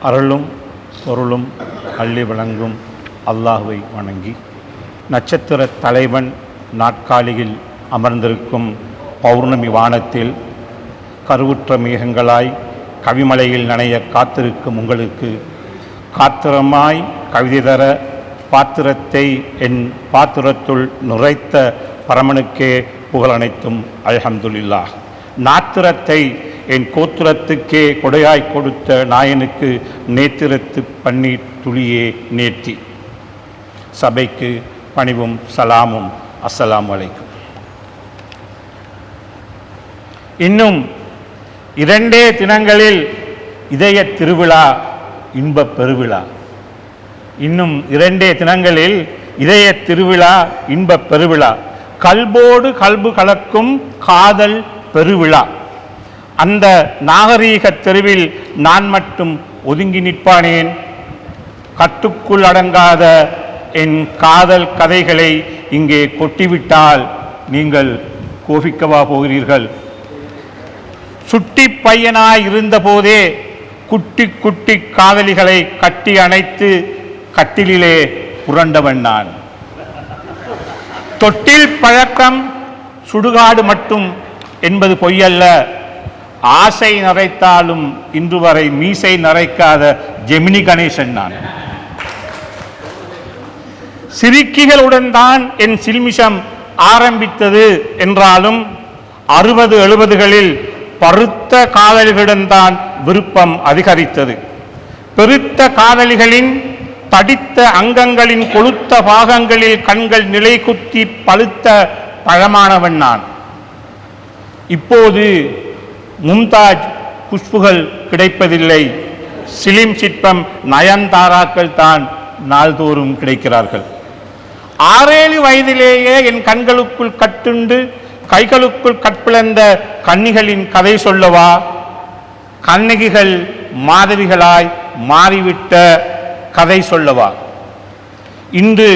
அருளும் பொருளும் அள்ளி வழங்கும் அல்லாஹுவை வணங்கி, நட்சத்திர தலைவன் நாட்காலியில் அமர்ந்திருக்கும் பௌர்ணமி வானத்தில் கருவுற்ற மேகங்களாய் கவிமலையில் நனைய காத்திருக்கும் உங்களுக்கு காத்திரமாய் கவிதை தர பாத்திரத்தை என் பாத்திரத்துள் நுரைத்த பரமனுக்கே புகழனைத்தும் அல்ஹம்துலில்லாஹ். நாத்திரத்தை என் கோத்திரத்துக்கே கொடையாய் கொடுத்த நாயனுக்கு நேத்திரத்து பன்னீர் துளியே நேர்த்தி. சபைக்கு பணிவும் சலாமும். அஸ்ஸலாமு அலைக்கும். இன்னும் 2 தினங்களில் இதய திருவிழா, இன்ப பெருவிழா. இன்னும் 2 தினங்களில் இதய திருவிழா, இன்ப பெருவிழா. கல்போடு கல்பு கலக்கும் காதல் பெருவிழா. அந்த நாகரீக தெருவில் நான் மட்டும் ஒதுங்கி நிற்பானேன்? கட்டுக்குள் அடங்காத என் காதல் கதைகளை இங்கே கொட்டிவிட்டால் நீங்கள் கோபிக்கவா போகிறீர்கள்? சுட்டி பையனாய் இருந்த போதே குட்டி குட்டி காதலிகளை கட்டி அணைத்து கட்டிலே புரண்டவன் நான். தொட்டில் பழக்கம் சுடுகாடு மட்டும் என்பது பொய்யல்ல. ஆசை நரைத்தாலும் இன்று வரை மீசை நரைக்காத ஜெமினி கணேசன் நான். சிரிக்கிகளுடன் தான் என் சில்மிஷம் ஆரம்பித்தது என்றாலும் 60-70களில் பருத்த காதலிகளுடன் தான் விருப்பம் அதிகரித்தது. பெருத்த காதலிகளின் தடித்த அங்கங்களின் கொளுத்த பாகங்களில் கண்கள் நிலை குத்தி பழுத்த பழமானவன் நான். இப்போது மும்தாஜ் குஷ்புகள் கிடைப்பதில்லை. சிலிம் சிற்பம் நயன்தாராக்கள் தான் நாள்தோறும் கிடைக்கிறார்கள். 6-7 வயதிலேயே என் கண்களுக்குள் கட்டுண்டு கைகளுக்குள் கற்பிழந்த கன்னிகளின் கதை சொல்லவா? கண்ணகிகள் மாதவிகளாய் மாறிவிட்ட கதை சொல்லவா? இன்று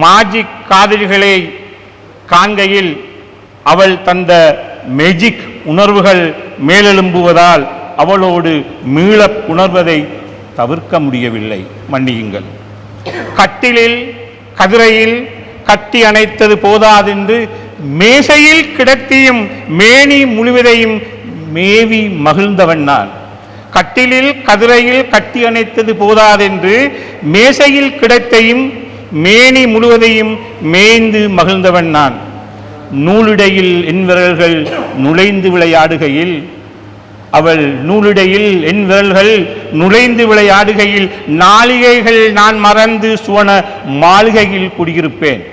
மாஜிக் காதலிகளை காண்கையில் அவள் தந்த மேஜிக் உணர்வுகள் மேலெழும்புவதால் அவளோடு மீள உணர்வதை தவிர்க்க முடியவில்லை. மன்னியுங்கள். கட்டிலில் கதிரையில் கட்டி அணைத்தது போதாதென்று மேசையில் கிடத்தியும் மேனி முழுவதையும் மேவி மகிழ்ந்தவன் நான். கட்டிலில் கதிரையில் கட்டி அணைத்தது போதாதென்று மேசையில் கிடத்தையும் மேனி முழுவதையும் மேய்ந்து மகிழ்ந்தவன் நான். நூலிடையில் என் விரல்கள் நுழைந்து விளையாடுகையில் அவள் நூலிடையில் என் விரல்கள் நுழைந்து விளையாடுகையில் நாளிகைகள் நான் மறந்து சுவன மாளிகையில் குடியிருப்பேன்.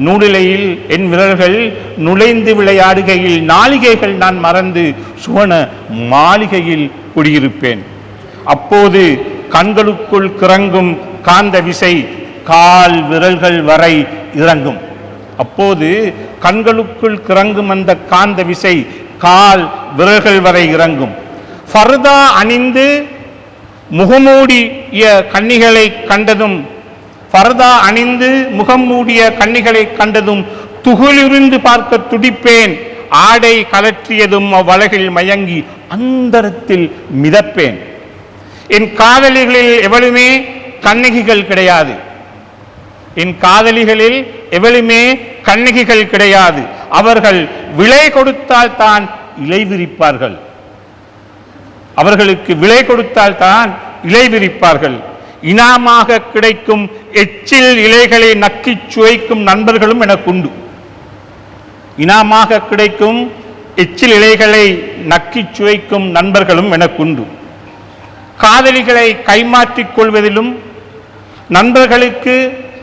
நூலிலையில் என் விரல்கள் நுழைந்து விளையாடுகையில் நாளிகைகள் நான் மறந்து சுவன மாளிகையில் குடியிருப்பேன். அப்போது கண்களுக்குள் கிறங்கும் காந்த விசை கால் விரல்கள் வரை இறங்கும். அப்போது கண்களுக்குள் கிறங்கும் அந்த காந்த விசை கால் விரல்கள் வரை இறங்கும். ஃபர்தா அணிந்து முகமூடிய கன்னிகளை கண்டதும் ஃபர்தா அணிந்து முகம் மூடிய கன்னிகளை கண்டதும் துகிலிருந்து பார்க்க துடிப்பேன். ஆடை கலற்றியதும் அவ்வழகில் மயங்கி அந்தரத்தில் மிதப்பேன். என் காதலிகளில் எவளுமே கண்ணகிகள் கிடையாது. என் காதலிகளில் எவளுமே கண்ணகிகள் கிடையாது. அவர்கள் விலை கொடுத்தால் தான் இலை விரிப்பார்கள். அவர்களுக்கு விலை கொடுத்தால் தான் இலை விரிப்பார்கள். இனாமாக கிடைக்கும் எச்சில் இலைகளை நக்கி சுவைக்கும் நண்பர்களும் எனக்குண்டு. இனாமாக கிடைக்கும் எச்சில் இலைகளை நக்கி சுவைக்கும் நண்பர்களும் எனக்குண்டு. காதலிகளை கைமாற்றிக் கொள்வதிலும் நண்பர்களுக்கு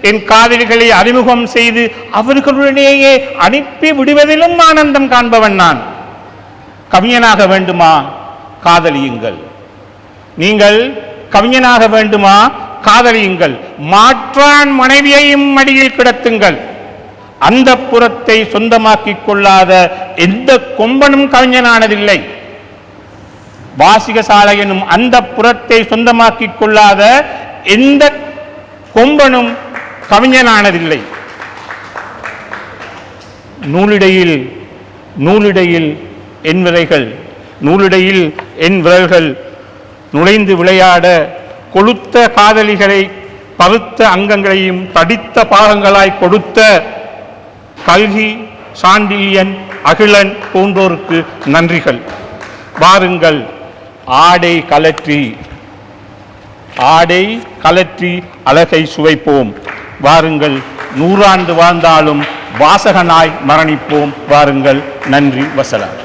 என் காதலிகளை அறிமுகம் செய்து அவர்களுடனேயே அனுப்பி விடுவதிலும் ஆனந்தம் காண்பவன் நான். கவிஞனாக வேண்டுமா? காதலியுங்கள். நீங்கள் கவிஞனாக வேண்டுமா? காதலியுங்கள். மாற்றான் மனைவியையும் மடியில் கிடத்துங்கள். அந்த புறத்தை சொந்தமாக்கிக் கொள்ளாத எந்த கொம்பனும் கவிஞனானதில்லை. வாசிகசாலை எனும் அந்த புறத்தை சொந்தமாக்கிக் கொள்ளாத எந்த கொம்பனும் கவிஞனானதில்லை. நூலிடையில் என் விரல்கள் நுழைந்து விளையாட கொளுத்த காதலிகளை பருத்த அங்கங்களையும் தடித்த பாகங்களாய் கொடுத்த கல்கி, சாண்டில்யன், அகிலன் போன்றோருக்கு நன்றிகள். வாருங்கள், ஆடை கலற்றி அழகை சுவைப்போம். வாருங்கள், 100 ஆண்டு வாழ்ந்தாலும் வாசகனாய் மரணிப்போம். வாருங்கள். நன்றி. வசலாம்.